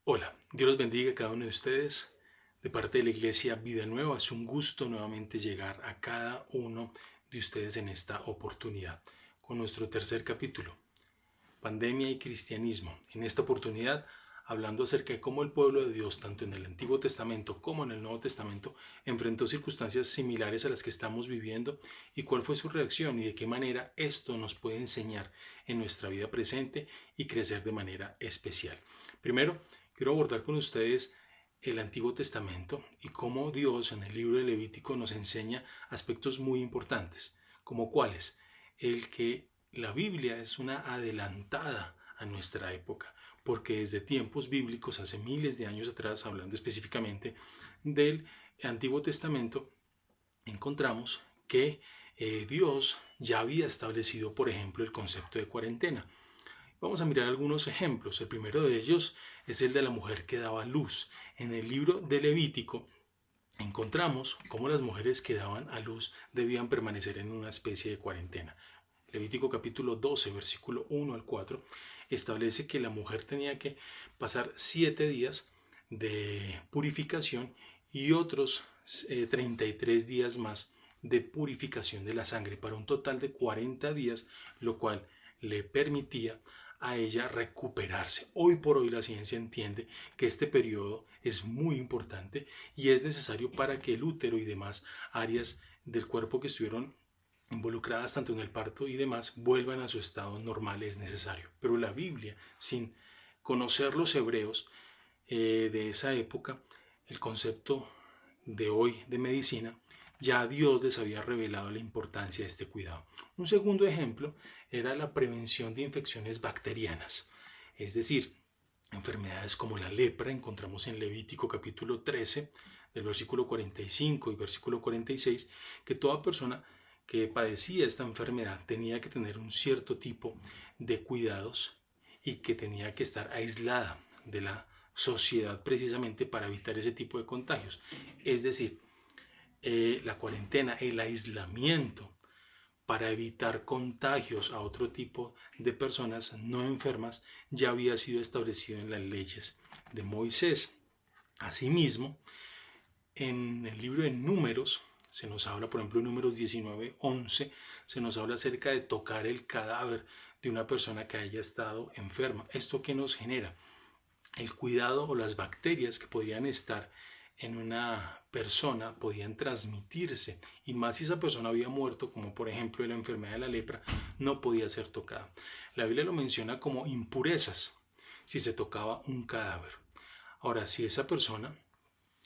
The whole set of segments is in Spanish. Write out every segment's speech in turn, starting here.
Hola, Dios los bendiga a cada uno de ustedes. De parte de la Iglesia Vida Nueva, es un gusto nuevamente llegar a cada uno de ustedes en esta oportunidad con nuestro tercer capítulo, Pandemia y Cristianismo. En esta oportunidad, hablando acerca de cómo el pueblo de Dios, tanto en el Antiguo Testamento como en el Nuevo Testamento, enfrentó circunstancias similares a las que estamos viviendo y cuál fue su reacción y de qué manera esto nos puede enseñar en nuestra vida presente y crecer de manera especial. Primero, quiero abordar con ustedes el Antiguo Testamento y cómo Dios en el libro de Levítico nos enseña aspectos muy importantes, como cuáles, el que la Biblia es una adelantada a nuestra época, porque desde tiempos bíblicos, hace miles de años atrás, hablando específicamente del Antiguo Testamento, encontramos que Dios ya había establecido, por ejemplo, el concepto de cuarentena. Vamos a mirar algunos ejemplos. El primero de ellos es el de la mujer que daba luz. En el libro de Levítico encontramos cómo las mujeres que daban a luz debían permanecer en una especie de cuarentena. Levítico capítulo 12, versículo 1 al 4, establece que la mujer tenía que pasar 7 días de purificación y otros 33 días más de purificación de la sangre, para un total de 40 días, lo cual le permitía a ella recuperarse. Hoy por hoy la ciencia entiende que este periodo es muy importante y es necesario para que el útero y demás áreas del cuerpo que estuvieron involucradas tanto en el parto y demás vuelvan a su estado normal, es necesario. Pero la Biblia, sin conocer los hebreos de esa época, el concepto de hoy de medicina, ya Dios les había revelado la importancia de este cuidado. Un segundo ejemplo era la prevención de infecciones bacterianas, es decir, enfermedades como la lepra. Encontramos en Levítico capítulo 13, del versículo 45 y versículo 46, que toda persona que padecía esta enfermedad tenía que tener un cierto tipo de cuidados y que tenía que estar aislada de la sociedad precisamente para evitar ese tipo de contagios. Es decir, la cuarentena, el aislamiento para evitar contagios a otro tipo de personas no enfermas ya había sido establecido en las leyes de Moisés. Asimismo, en el libro de Números se nos habla, por ejemplo, en Números 19:11, se nos habla acerca de tocar el cadáver de una persona que haya estado enferma. ¿Esto qué nos genera? El cuidado o las bacterias que podrían estar en una persona podían transmitirse, y más si esa persona había muerto, como por ejemplo de la enfermedad de la lepra, no podía ser tocada. La Biblia lo menciona como impurezas si se tocaba un cadáver. Ahora, si esa persona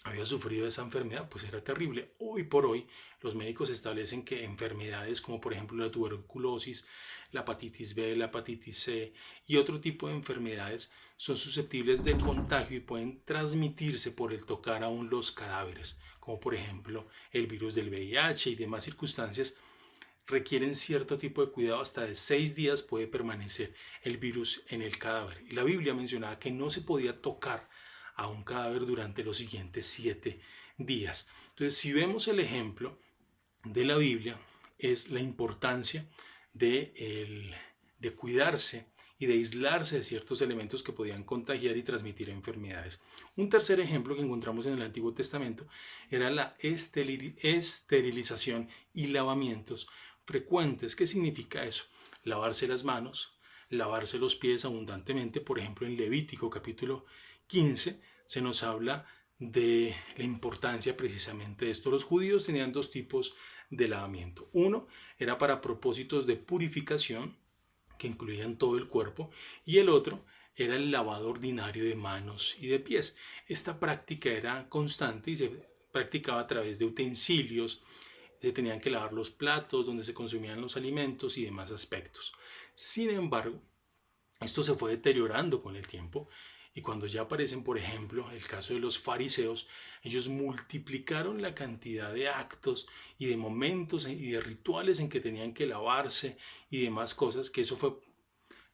había sufrido esa enfermedad, pues era terrible. Hoy por hoy los médicos establecen que enfermedades como por ejemplo la tuberculosis, la hepatitis B, la hepatitis C y otro tipo de enfermedades son susceptibles de contagio y pueden transmitirse por el tocar aún los cadáveres, como por ejemplo el virus del VIH y demás circunstancias. Requieren cierto tipo de cuidado, hasta de 6 días puede permanecer el virus en el cadáver. Y la Biblia mencionaba que no se podía tocar a un cadáver durante los siguientes 7 días. Entonces, si vemos el ejemplo de la Biblia, es la importancia de cuidarse y de aislarse de ciertos elementos que podían contagiar y transmitir enfermedades. Un tercer ejemplo que encontramos en el Antiguo Testamento era la esterilización y lavamientos frecuentes. ¿Qué significa eso? Lavarse las manos, lavarse los pies abundantemente. Por ejemplo, en Levítico capítulo 15 se nos habla de la importancia precisamente de esto. Los judíos tenían dos tipos de lavamiento. Uno era para propósitos de purificación, que incluían todo el cuerpo, y el otro era el lavado ordinario de manos y de pies. Esta práctica era constante y se practicaba a través de utensilios. Se tenían que lavar los platos donde se consumían los alimentos y demás aspectos. Sin embargo, esto se fue deteriorando con el tiempo, y cuando ya aparecen, por ejemplo, el caso de los fariseos, ellos multiplicaron la cantidad de actos y de momentos y de rituales en que tenían que lavarse y demás cosas, que eso fue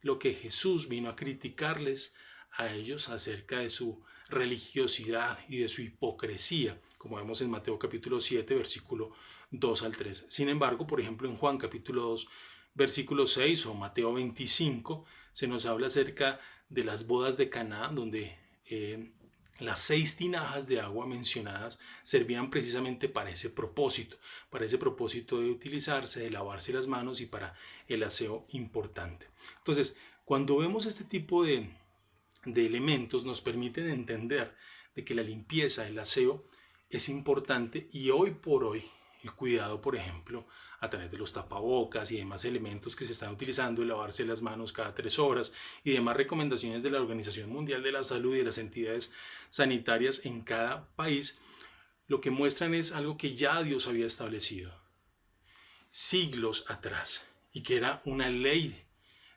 lo que Jesús vino a criticarles a ellos acerca de su religiosidad y de su hipocresía, como vemos en Mateo capítulo 7, versículo 2 al 3. Sin embargo, por ejemplo, en Juan capítulo 2, versículo 6, o Mateo 25, se nos habla acerca de las bodas de Caná, donde las 6 tinajas de agua mencionadas servían precisamente para ese propósito de utilizarse, de lavarse las manos y para el aseo importante. Entonces, cuando vemos este tipo de elementos nos permiten entender de que la limpieza, el aseo es importante y hoy por hoy el cuidado, por ejemplo, a través de los tapabocas y demás elementos que se están utilizando, el lavarse las manos cada 3 horas y demás recomendaciones de la Organización Mundial de la Salud y de las entidades sanitarias en cada país, lo que muestran es algo que ya Dios había establecido siglos atrás y que era una ley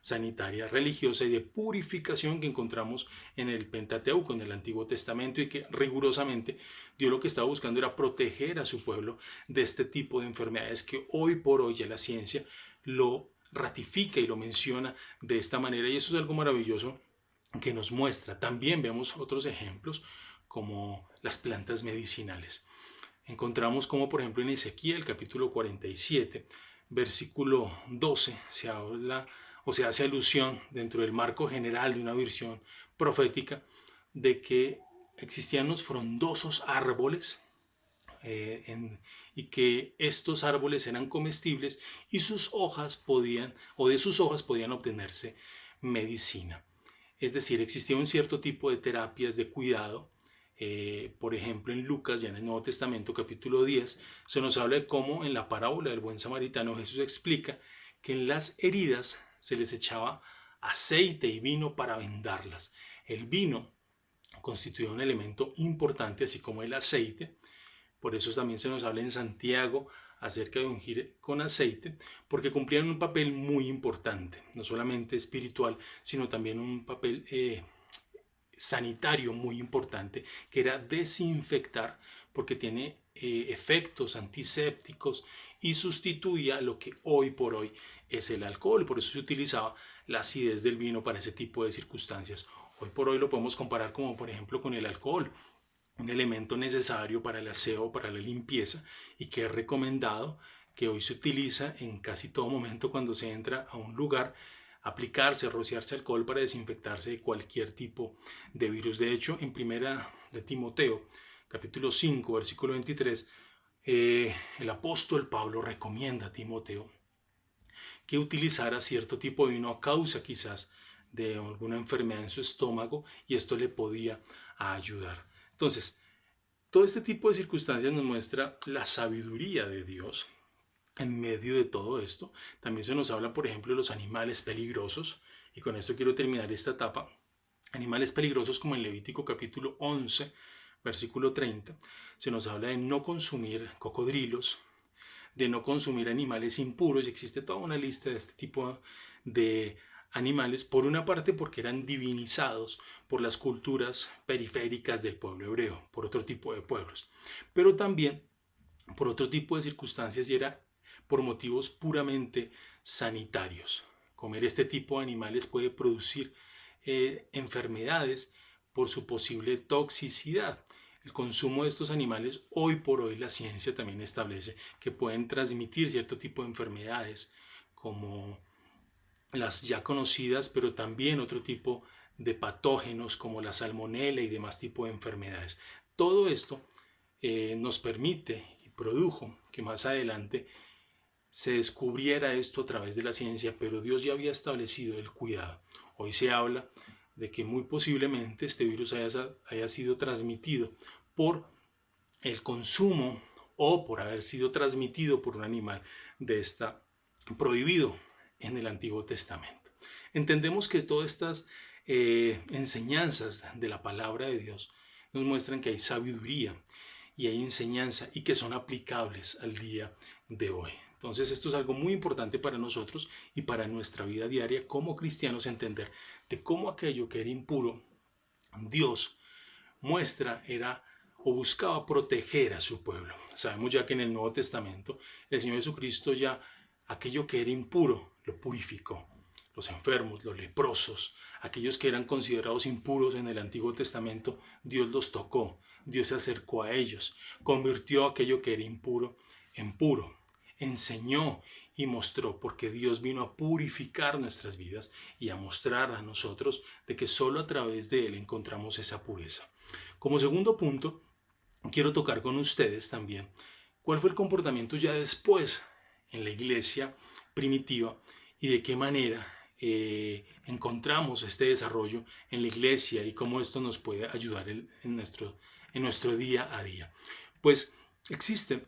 sanitaria, religiosa y de purificación que encontramos en el Pentateuco, en el Antiguo Testamento, y que rigurosamente Dios lo que estaba buscando era proteger a su pueblo de este tipo de enfermedades que hoy por hoy ya la ciencia lo ratifica y lo menciona de esta manera, y eso es algo maravilloso que nos muestra. También vemos otros ejemplos como las plantas medicinales. Encontramos como por ejemplo en Ezequiel capítulo 47, versículo 12, se habla o se hace alusión dentro del marco general de una visión profética de que existían los frondosos árboles y que estos árboles eran comestibles y sus hojas podían, o de sus hojas podían obtenerse medicina. Es decir, existía un cierto tipo de terapias de cuidado. Por ejemplo, en Lucas, ya en el Nuevo Testamento, capítulo 10, se nos habla de cómo en la parábola del buen samaritano Jesús explica que en las heridas se les echaba aceite y vino para vendarlas. El vino constituía un elemento importante, así como el aceite. Por eso también se nos habla en Santiago acerca de ungir con aceite, porque cumplían un papel muy importante, no solamente espiritual, sino también un papel sanitario muy importante, que era desinfectar, porque tiene efectos antisépticos y sustituía lo que hoy por hoy es el alcohol. Por eso se utilizaba la acidez del vino para ese tipo de circunstancias. Hoy por hoy lo podemos comparar como por ejemplo con el alcohol, un elemento necesario para el aseo, para la limpieza, y que es recomendado, que hoy se utiliza en casi todo momento cuando se entra a un lugar, aplicarse, rociarse alcohol para desinfectarse de cualquier tipo de virus. De hecho, en primera de Timoteo, capítulo 5, versículo 23, el apóstol Pablo recomienda a Timoteo que utilizara cierto tipo de vino a causa quizás de alguna enfermedad en su estómago, y esto le podía ayudar. Entonces, todo este tipo de circunstancias nos muestra la sabiduría de Dios en medio de todo esto. También se nos habla, por ejemplo, de los animales peligrosos, y con esto quiero terminar esta etapa. Animales peligrosos como en Levítico capítulo 11, versículo 30, se nos habla de no consumir cocodrilos, de no consumir animales impuros, y existe toda una lista de este tipo de animales, por una parte porque eran divinizados por las culturas periféricas del pueblo hebreo, por otro tipo de pueblos, pero también por otro tipo de circunstancias, y era por motivos puramente sanitarios. Comer este tipo de animales puede producir enfermedades por su posible toxicidad. El consumo de estos animales, hoy por hoy la ciencia también establece que pueden transmitir cierto tipo de enfermedades como las ya conocidas, pero también otro tipo de patógenos como la salmonela y demás tipo de enfermedades. Todo esto nos permite y produjo que más adelante se descubriera esto a través de la ciencia, pero Dios ya había establecido el cuidado. Hoy se habla de que muy posiblemente este virus haya sido transmitido por el consumo o por haber sido transmitido por un animal de esta prohibido en el Antiguo Testamento. Entendemos que todas estas enseñanzas de la palabra de Dios nos muestran que hay sabiduría y hay enseñanza y que son aplicables al día de hoy. Entonces esto es algo muy importante para nosotros y para nuestra vida diaria como cristianos, entender de cómo aquello que era impuro, Dios muestra era o buscaba proteger a su pueblo. Sabemos ya que en el Nuevo Testamento el Señor Jesucristo ya aquello que era impuro lo purificó. Los enfermos, los leprosos, aquellos que eran considerados impuros en el Antiguo Testamento, Dios los tocó, Dios se acercó a ellos, convirtió aquello que era impuro en puro, enseñó y mostró, porque Dios vino a purificar nuestras vidas y a mostrar a nosotros de que solo a través de Él encontramos esa pureza. Como segundo punto, quiero tocar con ustedes también cuál fue el comportamiento ya después en la iglesia primitiva y de qué manera encontramos este desarrollo en la iglesia y cómo esto nos puede ayudar en nuestro día a día. Pues existe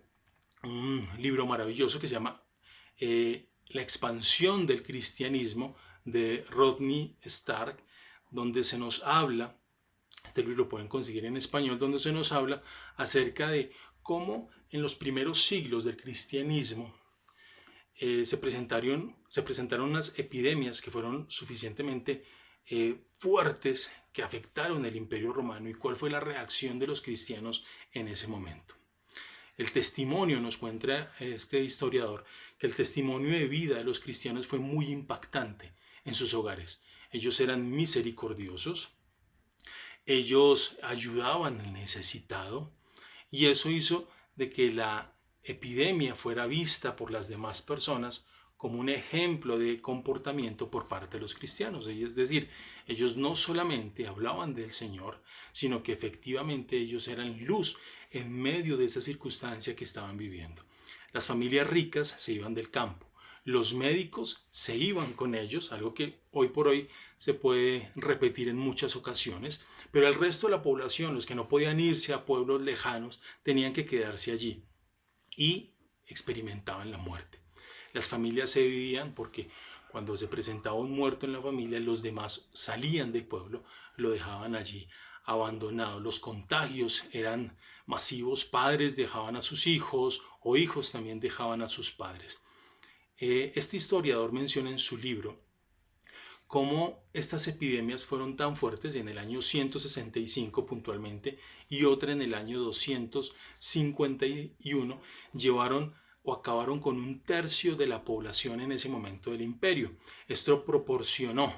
un libro maravilloso que se llama La expansión del cristianismo, de Rodney Stark, donde se nos habla, este libro lo pueden conseguir en español, donde se nos habla acerca de cómo en los primeros siglos del cristianismo se presentaron unas epidemias que fueron suficientemente fuertes, que afectaron el Imperio Romano, y cuál fue la reacción de los cristianos en ese momento. El testimonio, nos cuenta este historiador, que el testimonio de vida de los cristianos fue muy impactante en sus hogares. Ellos eran misericordiosos, ellos ayudaban al necesitado, y eso hizo de que la epidemia fuera vista por las demás personas como un ejemplo de comportamiento por parte de los cristianos. Es decir, ellos no solamente hablaban del Señor, sino que efectivamente ellos eran luz en medio de esa circunstancia que estaban viviendo. Las familias ricas se iban del campo, los médicos se iban con ellos, algo que hoy por hoy se puede repetir en muchas ocasiones, pero el resto de la población, los que no podían irse a pueblos lejanos, tenían que quedarse allí y experimentaban la muerte. Las familias se dividían porque cuando se presentaba un muerto en la familia, los demás salían del pueblo, lo dejaban allí abandonado. Los contagios eran masivos, padres dejaban a sus hijos o hijos también dejaban a sus padres. Este historiador menciona en su libro cómo estas epidemias fueron tan fuertes en el año 165 puntualmente y otra en el año 251, llevaron o acabaron con un tercio de la población en ese momento del imperio. Esto proporcionó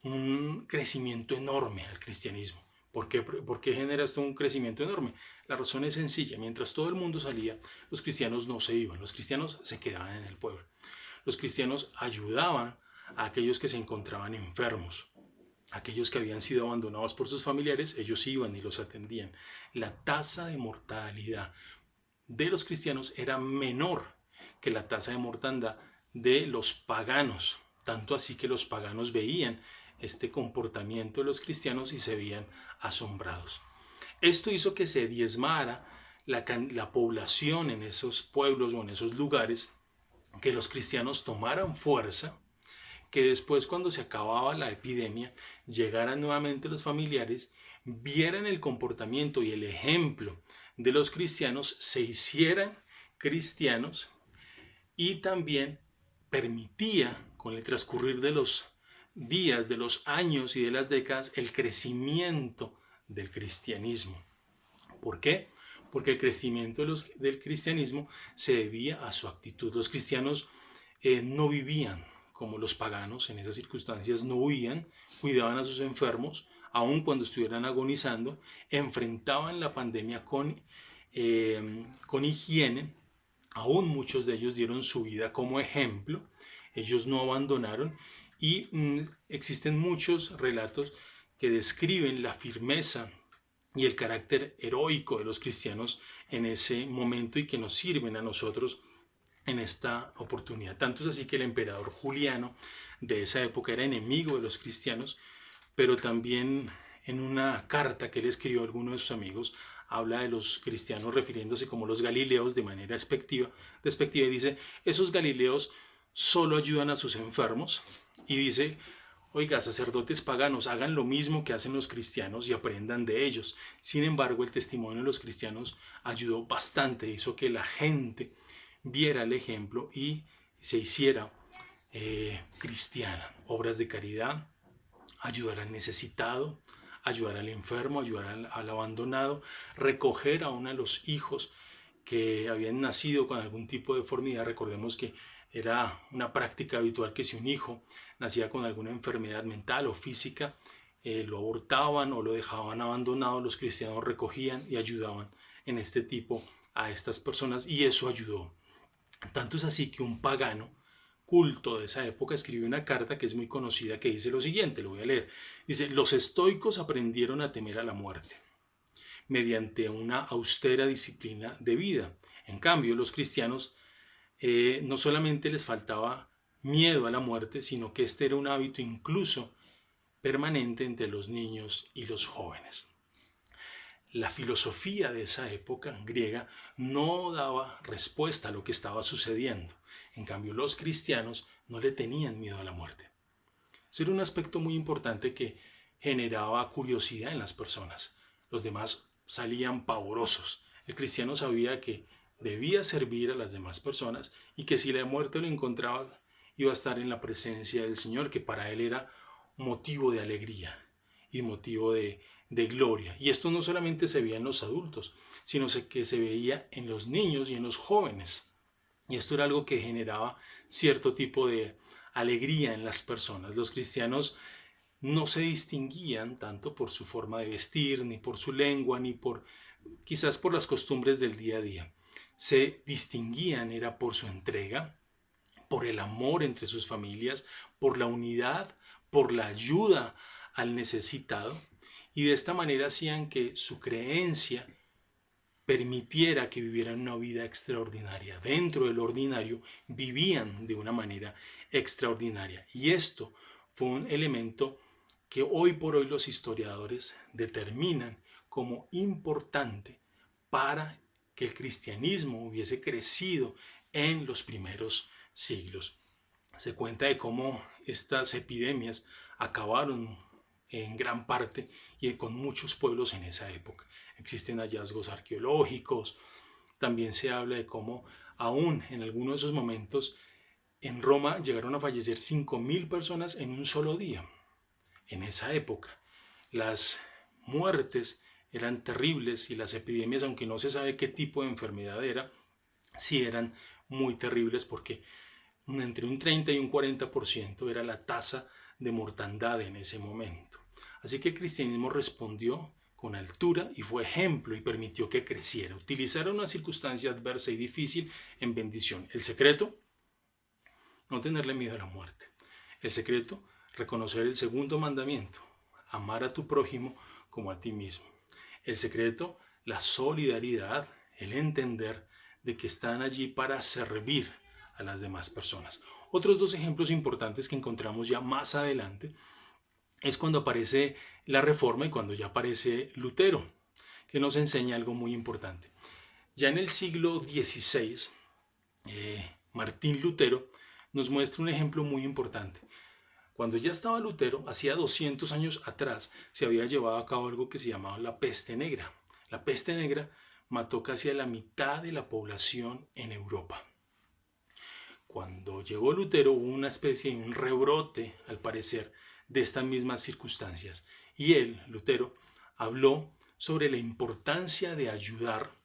un crecimiento enorme al cristianismo. ¿Por qué genera esto un crecimiento enorme? La razón es sencilla. Mientras todo el mundo salía, los cristianos no se iban. Los cristianos se quedaban en el pueblo. Los cristianos ayudaban a aquellos que se encontraban enfermos. Aquellos que habían sido abandonados por sus familiares, ellos iban y los atendían. La tasa de mortalidad de los cristianos era menor que la tasa de mortandad de los paganos. Tanto así que los paganos veían este comportamiento de los cristianos y se veían asombrados. Esto hizo que se diezmara la población en esos pueblos o en esos lugares, que los cristianos tomaran fuerza, que después, cuando se acababa la epidemia, llegaran nuevamente los familiares, vieran el comportamiento y el ejemplo de los cristianos, se hicieran cristianos, y también permitía, con el transcurrir de los días, de los años y de las décadas, el crecimiento del cristianismo. ¿Por qué? Porque el crecimiento del cristianismo se debía a su actitud. Los cristianos no vivían como los paganos en esas circunstancias, no huían, cuidaban a sus enfermos, aun cuando estuvieran agonizando, enfrentaban la pandemia con higiene. Aún muchos de ellos dieron su vida como ejemplo, ellos no abandonaron, y existen muchos relatos que describen la firmeza y el carácter heroico de los cristianos en ese momento y que nos sirven a nosotros en esta oportunidad. Tanto es así que el emperador Juliano de esa época era enemigo de los cristianos, pero también en una carta que él escribió a alguno de sus amigos habla de los cristianos refiriéndose como los galileos de manera despectiva, y dice: esos galileos solo ayudan a sus enfermos, y dice: oiga, sacerdotes paganos, hagan lo mismo que hacen los cristianos y aprendan de ellos. Sin embargo, el testimonio de los cristianos ayudó bastante, hizo que la gente viera el ejemplo y se hiciera cristiana. Obras de caridad, ayudar al necesitado, ayudar al enfermo, ayudar al abandonado, recoger aún a los hijos que habían nacido con algún tipo de deformidad. Recordemos que era una práctica habitual que si un hijo nacía con alguna enfermedad mental o física, lo abortaban o lo dejaban abandonado. Los cristianos recogían y ayudaban en este tipo a estas personas, y eso ayudó Tanto es así que un pagano culto de esa época escribió una carta que es muy conocida que dice lo siguiente, lo voy a leer. Dice, los estoicos aprendieron a temer a la muerte mediante una austera disciplina de vida. En cambio, los cristianos no solamente les faltaba miedo a la muerte, sino que este era un hábito incluso permanente entre los niños y los jóvenes. La filosofía de esa época griega no daba respuesta a lo que estaba sucediendo. En cambio, los cristianos no le tenían miedo a la muerte. Ese era un aspecto muy importante que generaba curiosidad en las personas. Los demás salían pavorosos. El cristiano sabía que debía servir a las demás personas y que si la muerte lo encontraba iba a estar en la presencia del Señor, que para él era motivo de alegría y motivo de gloria. Y esto no solamente se veía en los adultos, sino que se veía en los niños y en los jóvenes. Y esto era algo que generaba cierto tipo de alegría en las personas. Los cristianos no se distinguían tanto por su forma de vestir, ni por su lengua, ni por quizás por las costumbres del día a día. Se distinguían era por su entrega, por el amor entre sus familias, por la unidad, por la ayuda al necesitado, y de esta manera hacían que su creencia permitiera que vivieran una vida extraordinaria. Dentro del ordinario vivían de una manera extraordinaria. Y esto fue un elemento que hoy por hoy los historiadores determinan como importante para que el cristianismo hubiese crecido en los primeros siglos. Se cuenta de cómo estas epidemias acabaron en gran parte y con muchos pueblos en esa época. Existen hallazgos arqueológicos, también se habla de cómo aún en algunos de esos momentos en Roma llegaron a fallecer 5.000 personas en un solo día. En esa época las muertes eran terribles y las epidemias, aunque no se sabe qué tipo de enfermedad era, sí eran muy terribles porque entre un 30 y un 40% era la tasa de mortandad en ese momento. Así que el cristianismo respondió con altura y fue ejemplo y permitió que creciera. Utilizar una circunstancia adversa y difícil en bendición. El secreto, no tenerle miedo a la muerte. El secreto, reconocer el segundo mandamiento, amar a tu prójimo como a ti mismo. El secreto, la solidaridad, el entender de que están allí para servir a las demás personas. Otros dos ejemplos importantes que encontramos ya más adelante es cuando aparece la Reforma y cuando ya aparece Lutero, que nos enseña algo muy importante. Ya en el siglo XVI, Martín Lutero nos muestra un ejemplo muy importante. Cuando ya estaba Lutero, hacía 200 años atrás, se había llevado a cabo algo que se llamaba la peste negra. La peste negra mató casi a la mitad de la población en Europa. Cuando llegó Lutero hubo una especie de un rebrote, al parecer, de estas mismas circunstancias. Y él, Lutero, habló sobre la importancia de ayudar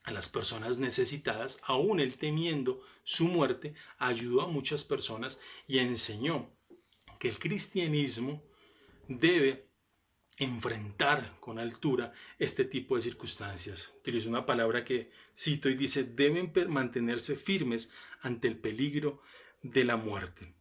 a las personas necesitadas, aún él temiendo su muerte, ayudó a muchas personas y enseñó que el cristianismo debe enfrentar con altura este tipo de circunstancias. Utilizo una palabra que cito y dice, deben mantenerse firmes ante el peligro de la muerte.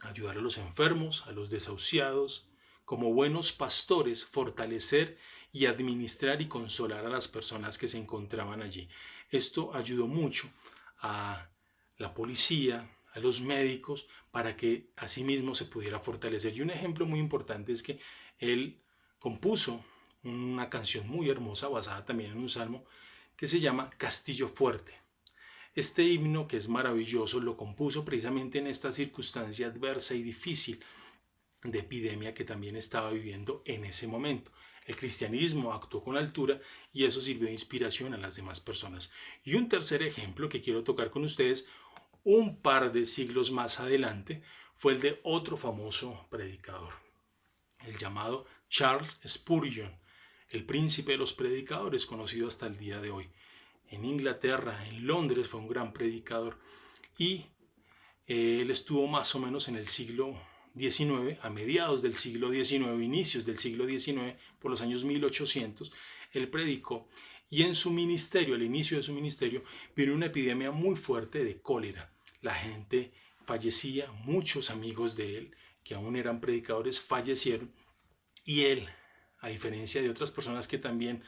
Ayudar a los enfermos, a los desahuciados, como buenos pastores, fortalecer y administrar y consolar a las personas que se encontraban allí. Esto ayudó mucho a la policía, a los médicos, para que asimismo se pudiera fortalecer. Y un ejemplo muy importante es que él compuso una canción muy hermosa basada también en un salmo que se llama Castillo Fuerte. Este himno, que es maravilloso, lo compuso precisamente en esta circunstancia adversa y difícil de epidemia que también estaba viviendo en ese momento. El cristianismo actuó con altura y eso sirvió de inspiración a las demás personas. Y un tercer ejemplo que quiero tocar con ustedes, un par de siglos más adelante, fue el de otro famoso predicador, el llamado Charles Spurgeon, el príncipe de los predicadores, conocido hasta el día de hoy. En Inglaterra, en Londres, fue un gran predicador y él estuvo más o menos en el siglo XIX, a mediados del siglo XIX, inicios del siglo XIX, por los años 1800, él predicó Y en su ministerio, al inicio de su ministerio, vino una epidemia muy fuerte de cólera. La gente fallecía, muchos amigos de él, que aún eran predicadores, fallecieron. Y él, a diferencia de otras personas que también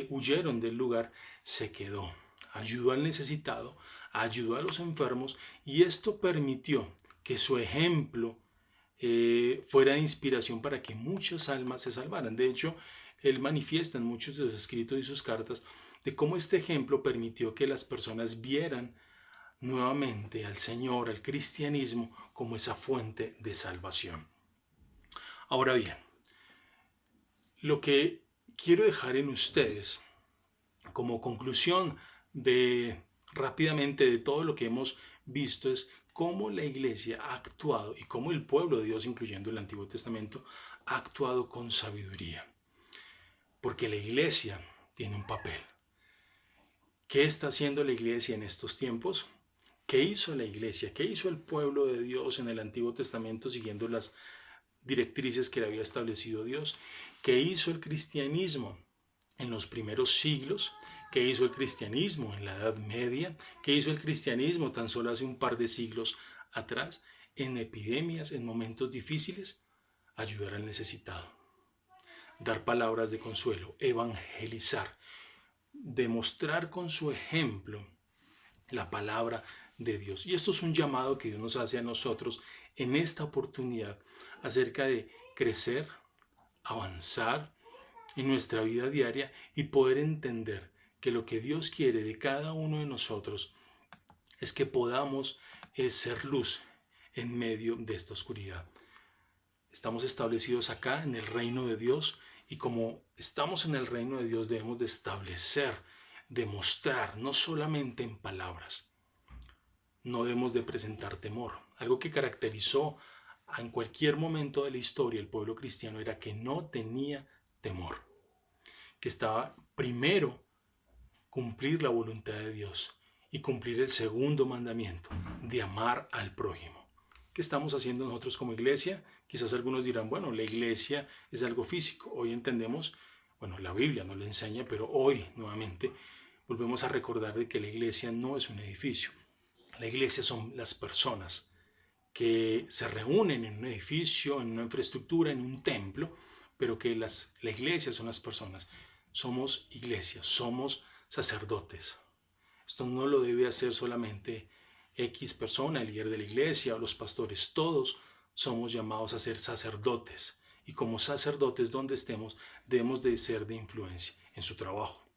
huyeron del lugar, se quedó. Ayudó al necesitado, ayudó a los enfermos, y esto permitió que su ejemplo fuera de inspiración para que muchas almas se salvaran. De hecho, él manifiesta en muchos de sus escritos y sus cartas de cómo este ejemplo permitió que las personas vieran nuevamente al Señor, al cristianismo, como esa fuente de salvación. Ahora bien, lo que quiero dejar en ustedes como conclusión de rápidamente de todo lo que hemos visto es cómo la iglesia ha actuado y cómo el pueblo de Dios, incluyendo el Antiguo Testamento, ha actuado con sabiduría. Porque la iglesia tiene un papel. ¿Qué está haciendo la iglesia en estos tiempos? ¿Qué hizo la iglesia? ¿Qué hizo el pueblo de Dios en el Antiguo Testamento siguiendo las directrices que le había establecido Dios? ¿Qué hizo el cristianismo en los primeros siglos? ¿Qué hizo el cristianismo en la Edad Media? ¿Qué hizo el cristianismo tan solo hace un par de siglos atrás? En epidemias, en momentos difíciles, ayudar al necesitado, dar palabras de consuelo, evangelizar, demostrar con su ejemplo la palabra de Dios. Y esto es un llamado que Dios nos hace a nosotros en esta oportunidad acerca de crecer, avanzar en nuestra vida diaria y poder entender que lo que Dios quiere de cada uno de nosotros es que podamos ser luz en medio de esta oscuridad. Estamos establecidos acá en el reino de Dios y como estamos en el reino de Dios debemos de establecer, demostrar, no solamente en palabras. No debemos de presentar temor. Algo que caracterizó en cualquier momento de la historia el pueblo cristiano era que no tenía temor, que estaba primero cumplir la voluntad de Dios y cumplir el segundo mandamiento de amar al prójimo. ¿Qué estamos haciendo nosotros como iglesia? Quizás algunos dirán, bueno, la iglesia es algo físico. Hoy entendemos, bueno, la Biblia no lo enseña, pero hoy nuevamente volvemos a recordar de que la iglesia no es un edificio. La iglesia son las personas que se reúnen en un edificio, en una infraestructura, en un templo, pero que la iglesia son las personas. Somos iglesia, somos sacerdotes. Esto no lo debe hacer solamente X persona, el líder de la iglesia o los pastores. Todos somos llamados a ser sacerdotes. Y como sacerdotes, donde estemos, debemos de ser de influencia en su trabajo,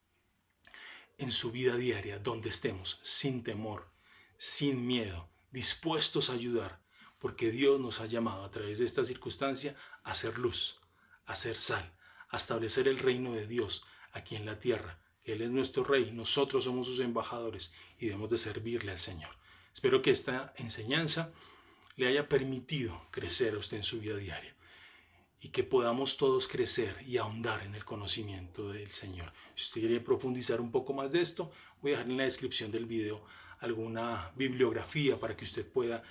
en su vida diaria, donde estemos, sin temor, sin miedo, dispuestos a ayudar, porque Dios nos ha llamado a través de esta circunstancia a hacer luz, a hacer sal, a establecer el reino de Dios aquí en la tierra. Él es nuestro rey, nosotros somos sus embajadores y debemos de servirle al Señor. Espero que esta enseñanza le haya permitido crecer a usted en su vida diaria y que podamos todos crecer y ahondar en el conocimiento del Señor. Si usted quiere profundizar un poco más de esto, voy a dejar en la descripción del video alguna bibliografía para que usted pueda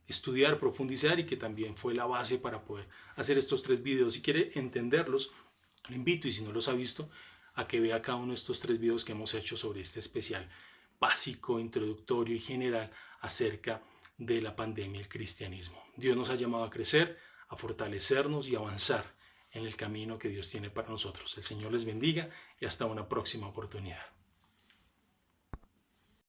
estudiar, profundizar y que también fue la base para poder hacer estos 3 videos. Si quiere entenderlos, lo invito, y si no los ha visto, a que vea cada uno de estos 3 videos que hemos hecho sobre este especial básico, introductorio y general acerca de la pandemia y el cristianismo. Dios nos ha llamado a crecer, a fortalecernos y avanzar en el camino que Dios tiene para nosotros. El Señor les bendiga y hasta una próxima oportunidad.